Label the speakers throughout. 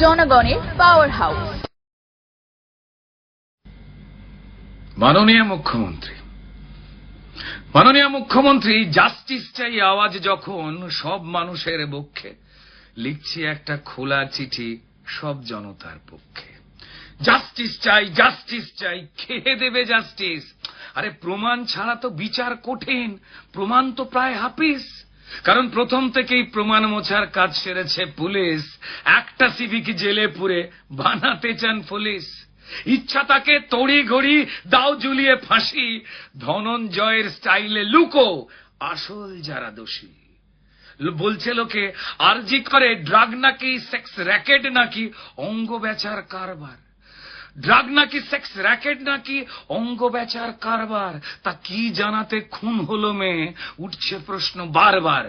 Speaker 1: জনগণের power house.
Speaker 2: মাননীয় মুখ্যমন্ত্রী জাস্টিস চাই আওয়াজ যখন সব মানুষের পক্ষে, লিখছি একটা খোলা চিঠি সব জনতার পক্ষে। জাস্টিস চাই, কে দেবে জাস্টিস? আরে প্রমাণ ছাড়া তো বিচার কঠিন, প্রমাণ তো প্রায় হাফিজ। কারণ প্রথম থেকেই প্রমাণ মোছার কাজ সেরেছে পুলিশ। একটা সিভিক জেলে পুরে বানাতে চান পুলিশ। ইচ্ছা তাকে তড়ি ঘড়ি দাও ঝুলিয়ে ফাঁসি, ধনঞ্জয়ের স্টাইলে লুকো আসল যারা দোষী। বলছে লোকে আরজি করে ড্রাগ নাকি সেক্স র্যাকেট নাকি অঙ্গ বেচার কারবার, ড্রাগ নাকি সেক্স র্যাকেট নাকি অঙ্গ বেচার কারবার। তা কি জানাতে খুন হলো মেয়ে, উঠছে প্রশ্ন বারবার।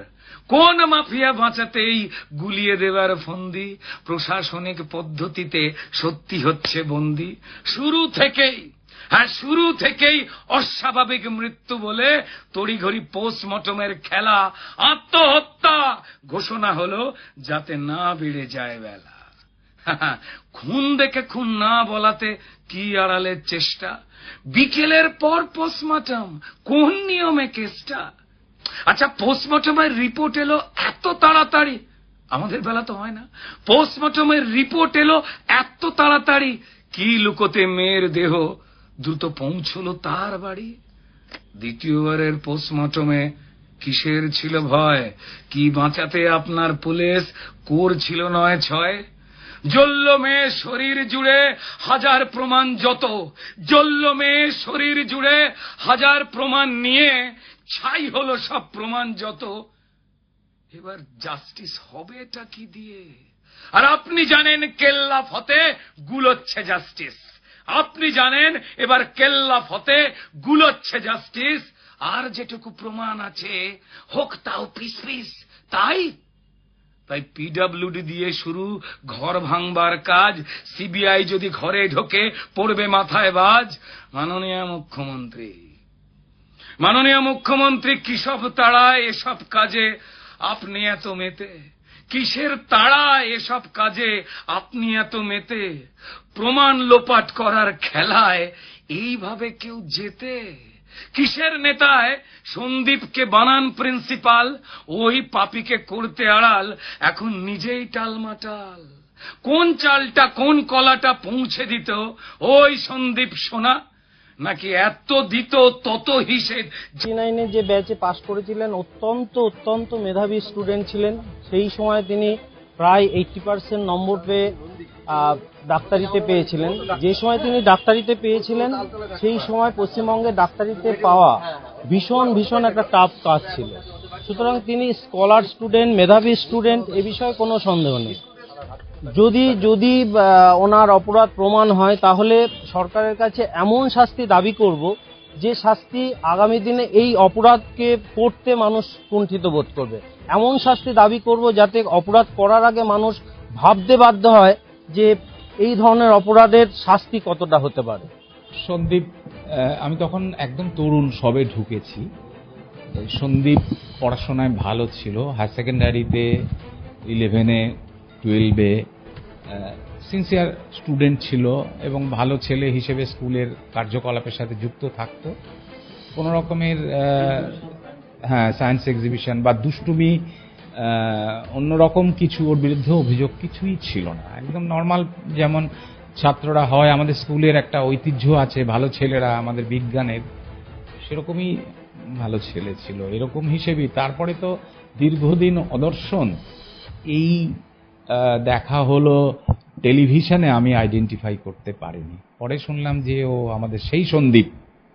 Speaker 2: কোন মাফিয়া বাঁচাতেই গুলিয়ে দেবার ফন্দি, প্রশাসনিক পদ্ধতিতে সত্যি হচ্ছে বন্দী। শুরু থেকেই অস্বাভাবিক মৃত্যু বলে তড়িঘড়ি পোস্টমর্টমের খেলা। আত্মহত্যা ঘোষণা হলো যাতে না বেড়ে যায় বেলা। খুন দেখে খুন না বলাতে কি আড়ালের চেষ্টা, বিকেলের পর পোস্টমর্টম কোন নিয়মে কেসটা? আচ্ছা, পোস্টমর্টমের রিপোর্ট এলো এত তাড়াতাড়ি, আমাদের বেলা তো হয় না। পোস্টমর্টমের রিপোর্ট এলো এত তাড়াতাড়ি, কি লুকোতে মেয়ের দেহ দ্রুত পৌঁছলো তার বাড়ি। দ্বিতীয়বারের পোস্টমর্টমে কিসের ছিল ভয়, কি বাঁচাতে আপনার পুলিশ করছিল ৯/৬? জ্বলল মেয়ে শরীর জুড়ে হাজার প্রমাণ যত, জ্বলল মেয়ে শরীর জুড়ে হাজার প্রমাণ নিয়ে ছাই হলো সব প্রমাণ যত। এবার জাস্টিস হবে এটা কি দিয়ে? আর আপনি জানেন কেল্লা ফতে গুলোচ্ছে জাস্টিস, আপনি জানেন এবার কেল্লা ফতে গুলোচ্ছে জাস্টিস। আর যেটুকু প্রমাণ আছে হোক তাও পিস পিস। তাই পিডব্লিউডি দিয়ে শুরু ঘর ভাঙবার কাজ। সিবিআই যদি ঘরে ঢোকে পড়বে মাথায় বাজ। মাননীয় মুখ্যমন্ত্রী কিসব তাড়ায় এসব কাজে আপনি এত মেতে? কিসের তাড়ায় এসব কাজে আপনি এত মেতে? প্রমাণ লোপাট করার খেলায় এইভাবে কেউ জেতে? কিসের নেতায় সন্দীপকে বানান প্রিন্সিপাল, ওই পাপীকে করতে আড়াল এখন নিজেই টালমাটাল। কোন চালটা কোন কলাটা পৌঁছে দিত ওই সন্দীপ সোনা, নাকি এত দিত তত হিসেব?
Speaker 3: 9 যে ব্যাচে পাশ করেছিলেন অত্যন্ত মেধাবী স্টুডেন্ট ছিলেন। সেই সময় তিনি প্রায় 80% নম্বর পেয়ে ডাক্তারিতে পেয়েছিলেন। যে সময় তিনি ডাক্তারিতে পেয়েছিলেন সেই সময় পশ্চিমবঙ্গে ডাক্তারিতে পাওয়া ভীষণ একটা টাফ কাজ ছিল। সুতরাং তিনি স্কলার স্টুডেন্ট, মেধাবী স্টুডেন্ট, এ বিষয়ে কোনো সন্দেহ নেই। যদি ওনার অপরাধ প্রমাণ হয় তাহলে সরকারের কাছে এমন শাস্তি দাবি করব যে শাস্তি আগামী দিনে এই অপরাধকে করতে মানুষ কুণ্ঠিত বোধ করবে। এমন শাস্তি দাবি করব যাতে অপরাধ করার আগে মানুষ ভাবতে বাধ্য হয় যে এই ধরনের অপরাধের শাস্তি কতটা হতে পারে।
Speaker 4: সন্দীপ, আমি তখন একদম তরুণ, সবে ঢুকেছি। সন্দীপ পড়াশোনায় ভালো ছিল, হায়ার সেকেন্ডারিতে 11-এ 12-এ সিনসিয়ার স্টুডেন্ট ছিল এবং ভালো ছেলে হিসেবে স্কুলের কার্যকলাপের সাথে যুক্ত থাকত। কোনো রকমের সায়েন্স এক্সিবিশন বা দুষ্টুমি, অন্যরকম কিছু ওর বিরুদ্ধে অভিযোগ কিছুই ছিল না। একদম নর্মাল যেমন ছাত্ররা হয়, আমাদের স্কুলের একটা ঐতিহ্য আছে ভালো ছেলেরা, আমাদের বিজ্ঞানের, সেরকমই ভালো ছেলে ছিল। এরকম হিসেবেই তারপরে তো দীর্ঘদিন অদর্শন, এই দেখা হলো টেলিভিশনে, আমি আইডেন্টিফাই করতে পারিনি। পরে শুনলাম যে ও আমাদের সেই সন্দীপ।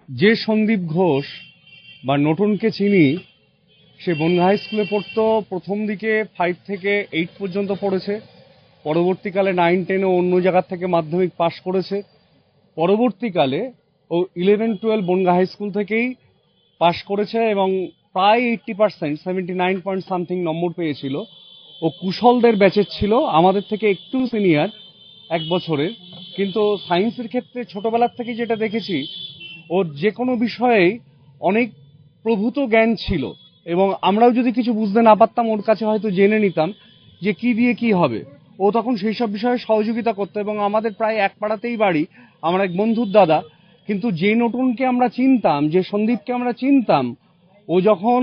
Speaker 5: যে সন্দীপ ঘোষ বা নতুনকে চিনি, সে বনগাঁ হাই স্কুলে পড়তো। প্রথম দিকে 5 থেকে 8 পর্যন্ত পড়েছে। পরবর্তীকালে 9-10 অন্য জায়গা থেকে মাধ্যমিক পাশ করেছে। পরবর্তীকালে ও 11-12 বনগাঁ হাই স্কুল থেকেই পাশ করেছে এবং প্রায় 80%, 79 পয়েন্ট সামথিং নম্বর পেয়েছিল। ও কুশলদের ব্যাচের ছিল, আমাদের থেকে একটু সিনিয়র 1 বছরের। কিন্তু সায়েন্সের ক্ষেত্রে ছোটবেলার থেকে যেটা দেখেছি, ওর যে কোনো বিষয়েই অনেক প্রভূত জ্ঞান ছিল এবং আমরাও যদি কিছু বুঝতে না পারতাম ওর কাছে হয়তো জেনে নিতাম যে কি দিয়ে কি হবে। ও তখন সেই সব বিষয়ে সহযোগিতা করতো এবং আমাদের প্রায় এক পাড়াতেই বাড়ি, আমার এক বন্ধুর দাদা। কিন্তু যে নতুনকে আমরা চিনতাম, যে সন্দীপকে আমরা চিনতাম, ও যখন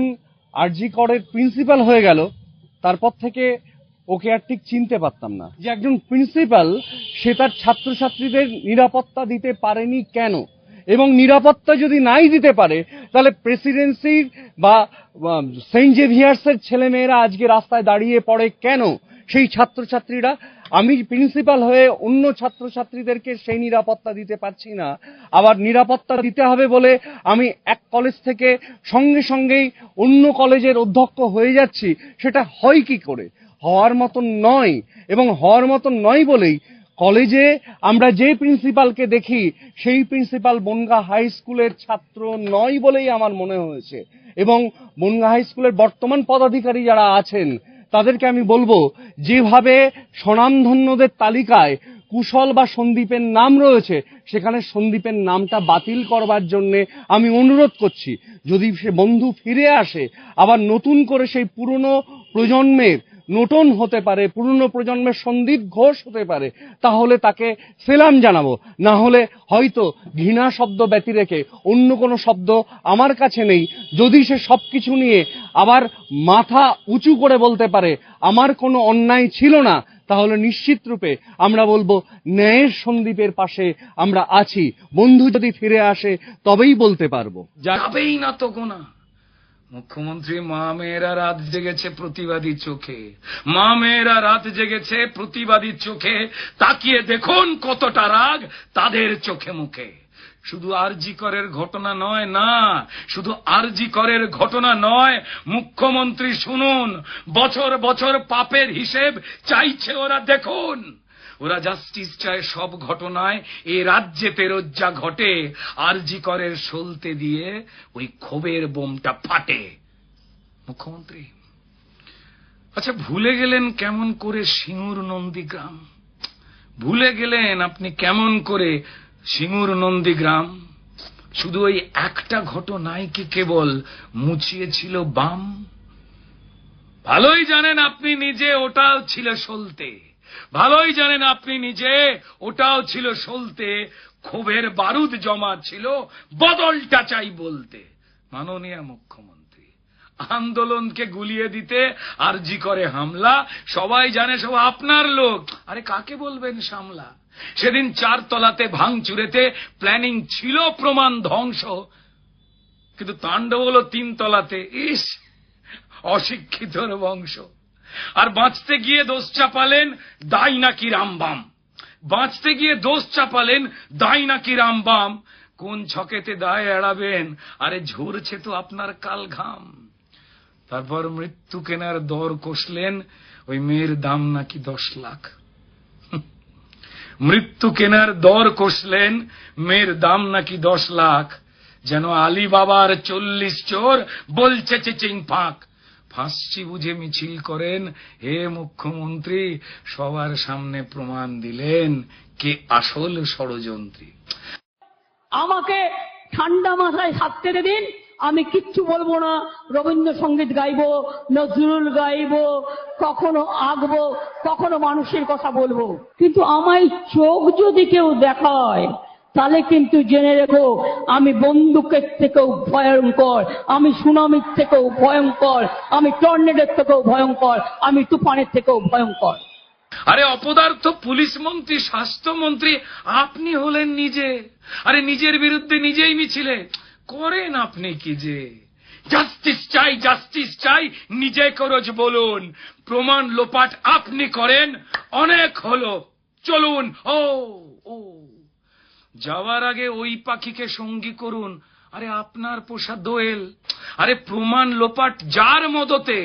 Speaker 5: আরজি করের প্রিন্সিপাল হয়ে গেল তারপর থেকে ওকে আর ঠিক চিনতে পারতাম না। যে একজন প্রিন্সিপাল সে তার ছাত্রছাত্রীদের নিরাপত্তা দিতে পারেনি কেন, এবং নিরাপত্তা যদি নাই দিতে পারে তাহলে প্রেসিডেন্সির বা সেন্ট জেভিয়ার্সের ছেলেমেয়েরা আজকে রাস্তায় দাঁড়িয়ে পড়ে কেন? সেই ছাত্রছাত্রীরা, আমি প্রিন্সিপাল হয়ে অন্য ছাত্রছাত্রীদেরকে সেই নিরাপত্তা দিতে পারছি না, আবার নিরাপত্তা দিতে হবে বলে আমি এক কলেজ থেকে সঙ্গে সঙ্গেই অন্য কলেজের অধ্যক্ষ হয়ে যাচ্ছি, সেটা হয় কি করে? হওয়ার মতন নয়। এবং হওয়ার মতন নয় বলেই কলেজে আমরা যে প্রিন্সিপালকে দেখি সেই প্রিন্সিপাল বনগাঁ হাই স্কুলের ছাত্র নয় বলেই আমার মনে হয়েছে। এবং বনগাঁ হাই স্কুলের বর্তমান পদাধিকারী যারা আছেন তাদেরকে আমি বলবো, যেভাবে স্বনামধন্যদের তালিকায় কুশল বা সন্দীপের নাম রয়েছে, সেখানে সন্দীপের নামটা বাতিল করবার জন্য আমি অনুরোধ করছি। যদি সে বন্ধু ফিরে আসে, আবার নতুন করে সেই পুরনো প্রজন্মের নতুন হতে পারে, পুরনো প্রজন্মের সন্দীপ ঘোষ হতে পারে, তাহলে তাকে সেলাম জানাবো। না হলে হয়তো ঘৃণা শব্দ ব্যতি রেখে অন্য কোনো শব্দ আমার কাছে নেই। যদি সে সবকিছু নিয়ে আবার মাথা উঁচু করে বলতে পারে আমার কোনো অন্যায় ছিল না, তাহলে নিশ্চিত রূপে আমরা বলবো ন্যায়ের সন্দীপের পাশে আমরা আছি। বন্ধু যদি ফিরে আসে তবেই বলতে পারবো।
Speaker 2: যাবেই না তো গোনা। মুখ্যমন্ত্রী, মা মেয়েরা রাত জেগেছে প্রতিবাদী চোখে, মা মেয়েরা রাত জেগেছে প্রতিবাদী চোখে, তাকিয়ে দেখুন কতটা রাগ তাদের চোখে মুখে। শুধু আরজি করের ঘটনা নয়, না শুধু আরজি করের ঘটনা নয়, মুখ্যমন্ত্রী শুনুন, বছর বছর পাপের হিসেব চাইছে ওরা। দেখুন, ওরা জাস্টিস চায় সব ঘটনায় এ রাজ্যে তেরজ্জা ঘটে, আরজি করের সলতে দিয়ে ওই ক্ষোভের বোমটা ফাটে। মুখ্যমন্ত্রী, আচ্ছা ভুলে গেলেন কেমন করে সিঙ্গুর নন্দীগ্রাম? ভুলে গেলেন আপনি কেমন করে সিঙ্গুর নন্দীগ্রাম? শুধু ওই একটা ঘটনায় কি কেবল মুছিয়েছিল বাম? ভালোই জানেন আপনি নিজে ওটাও ছিল সলতে, ভালোই জানেন আপনি নিজে ওটাও ছিল সলতে। ক্ষোভের বারুদ জমা ছিল, বদলটা চাই বলতে। মাননীয় মুখ্যমন্ত্রী, আন্দোলনকে গুলিয়ে দিতে আরজি করে হামলা, সবাই জানে সব আপনার লোক। আরে কাকে বলবেন সামলা? সেদিন 4 তলাতে ভাঙচুরেতে প্ল্যানিং ছিল প্রমাণ ধ্বংস, কিন্তু তাণ্ডব হলো 3 তলাতে। ইস, অশিক্ষিতর বংশ। আর বাঁচতে গিয়ে দোষ চাপালেন দায় নাকি রামবাম, বাঁচতে গিয়ে দোষ চাপালেন দায় নাকি রামবাম। কোন ছকেতে দায় এড়াবেন? আরে ঝরছে তো আপনার কাল ঘাম। তারপর মৃত্যু কেনার দর কষলেন, ওই মেয়ের দাম নাকি 10 লাখ। মৃত্যু কেনার দর কষলেন, মেয়ের দাম নাকি 10 লাখ। যেন আলী বাবার 40 চোর বলছে চেচিং ফাঁক। ফাঁসছি বুঝে মিছিল করেন। হে মুখ্যমন্ত্রী, সবার সামনে প্রমাণ দিলেন কে আসল ষড়যন্ত্রী।
Speaker 6: আমাকে ঠান্ডা মাথায় থাকতে দিন, আমি কিচ্ছু বলবো না। রবীন্দ্রসঙ্গীত গাইবো, নজরুল গাইবো, কখনো আঁকবো, কখনো মানুষের কথা বলবো, কিন্তু আমায় চোখ যদি কেউ দেখায় তাহলে কিন্তু জেনে রেখো আমি বন্দুকের থেকেও ভয়ঙ্কর, আমি সুনামির থেকেও ভয়ঙ্কর, আমি টর্নেডোর থেকেও ভয়ঙ্কর, আমি তুফানের থেকেও ভয়ঙ্কর।
Speaker 2: আরে অপদার্থ পুলিশ মন্ত্রী, স্বাস্থ্যমন্ত্রী আপনি হলেন নিজে। আরে নিজের বিরুদ্ধে নিজেই মিছিলে করেন আপনি কি যে? জাস্টিস চাই, জাস্টিস চাই নিজেকে রোজ বলুন। প্রমাণ লোপাট আপনি করেন, অনেক হলো, চলুন। ও ও যাওয়ার আগে ওই পাখিকে সঙ্গী করুন, আরে আপনার পোষা দোয়েল। আরে প্রমাণ লোপাট যার মদতে,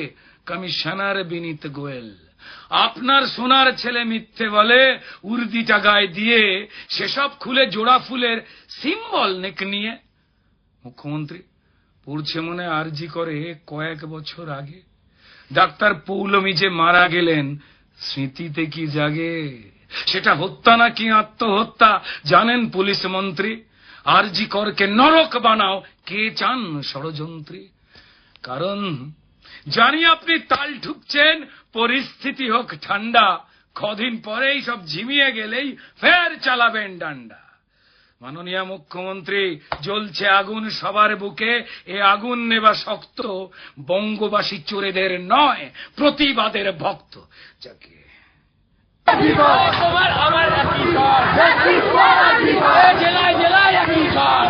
Speaker 2: কমিশনার বিনীত গোয়েল। আপনার সোনার ছেলে মিথ্যে বলে, উর্দিটা গায়ে দিয়ে সেসব খুলে জোড়া ফুলের সিম্বল নেক নিয়ে। মুখ্যমন্ত্রী, পড়ছে মনে আরজি করে কয়েক বছর আগে ডাক্তার পৌলমী যে মারা গেলেন, স্মৃতিতে কি জাগে? সেটা হত্যা নাকি আত্মহত্যা জানেন পুলিশ মন্ত্রী? আরজি করকে নরক বানাও কে চান ষড়যন্ত্রী? কারণ জানি আপনি তাল ঠুকছেন, পরিস্থিতি হোক ঠান্ডা, কদিন পরেই সব ঝিমিয়ে গেলেই ফের চালাবেন ডান্ডা। মাননীয় মুখ্যমন্ত্রী, জ্বলছে আগুন সবার বুকে, এ আগুন নেবা শক্ত, বঙ্গবাসী চোরেদের নয়, প্রতিবাদের ভক্ত। যাকে
Speaker 6: জেলায় জেলায় একই স্বর,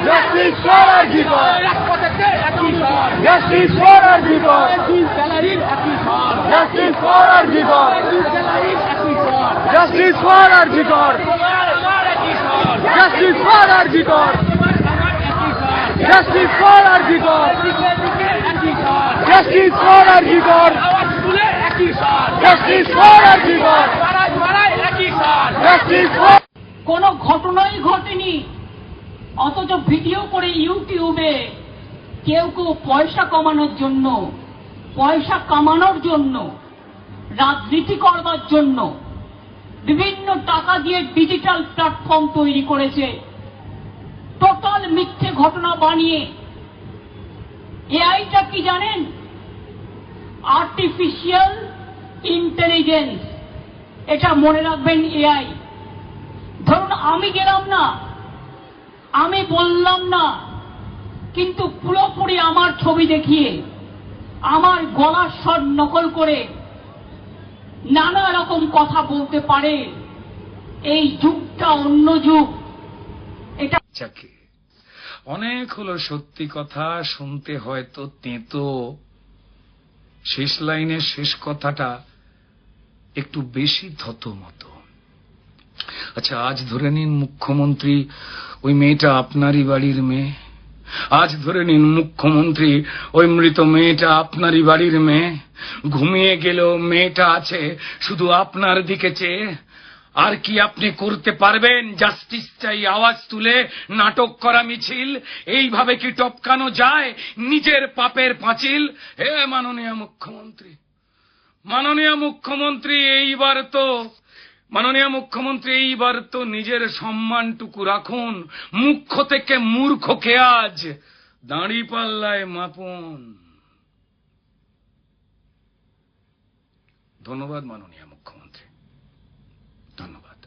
Speaker 6: স্যালারির একই স্বর, স্যালারির একই স্বর,
Speaker 5: Justice for Arjikar! Justice for Arjikar! Justice for Arjikar! Justice for Arjikar! Justice for Arjikar! Justice for
Speaker 6: কোনো ঘটনাই ঘটেনি, অথচ ভিডিও করে ইউটিউবে কেউ কেউ পয়সা কমানোর জন্য, পয়সা কামানোর জন্য, রাজনীতি করবার জন্য বিভিন্ন টাকা দিয়ে ডিজিটাল প্ল্যাটফর্ম তৈরি করেছে, টোটাল মিথ্যে ঘটনা বানিয়ে। এআইটা কি জানেন? Artificial intelligence. এটা মনে রাখবেন, এআই। ধরুন আমি গেলাম না, আমি বললাম না, কিন্তু পুরোপুরি আমার ছবি দেখিয়ে, আমার গলার স্বর নকল করে নানা রকম কথা বলতে পারে। এই যুগটা অন্য যুগ। এটা
Speaker 2: যাকে অনেক হলো সত্যি কথা, শুনতে হয়তো তেতো, শেষ লাইনের শেষ কথাটা একটু বেশি থতমতো। আচ্ছা, আজ ধরে নিন মুখ্যমন্ত্রী ওই মেয়েটা আপনারই বাড়ির মেয়ে, আজ ধরে নিন মুখ্যমন্ত্রী ওই মৃত মেয়েটা আপনারই বাড়ির মেয়ে, ঘুমিয়ে গেলেও মেয়েটা আছে শুধু আপনার দিকে চেয়ে। আর কি আপনি করতে পারবেন? জাস্টিস চাই আওয়াজ তুলে নাটক করা মিছিল? এইভাবে কি টপকানো যায় নিজের পাপের পাঁচিল? হে মাননীয় মুখ্যমন্ত্রী, মাননীয় মুখ্যমন্ত্রী, এইবার তো নিজের সম্মানটুকু রাখুন। মুখ্য থেকে মূর্খকে আজ দাঁড়িপাল্লায় মাপুন। ধন্যবাদ মাননীয় মুখ্যমন্ত্রী, ধন্যবাদ।